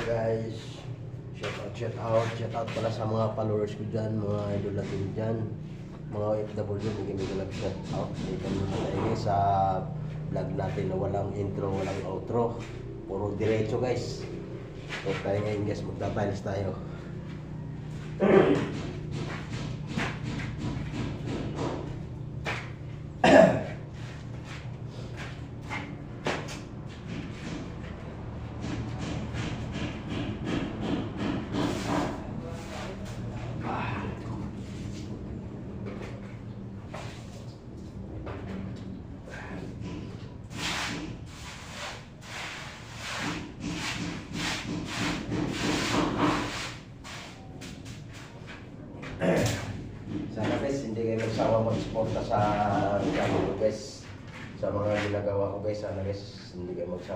guys, shout out pala sa mga followers ko dyan, mga idol natin dyan, mga OFW, may love shout out. Dito muna tayo guys sa vlog natin na walang intro, walang outro, puro diretso guys. So tayo ngayon guys, magtatiles tayo. Sana guys, hindi kayo nagsawa mag-suporta sa channel ko guys. Sa mga ginagawa ko guys, sana guys, hindi kayo magsawa.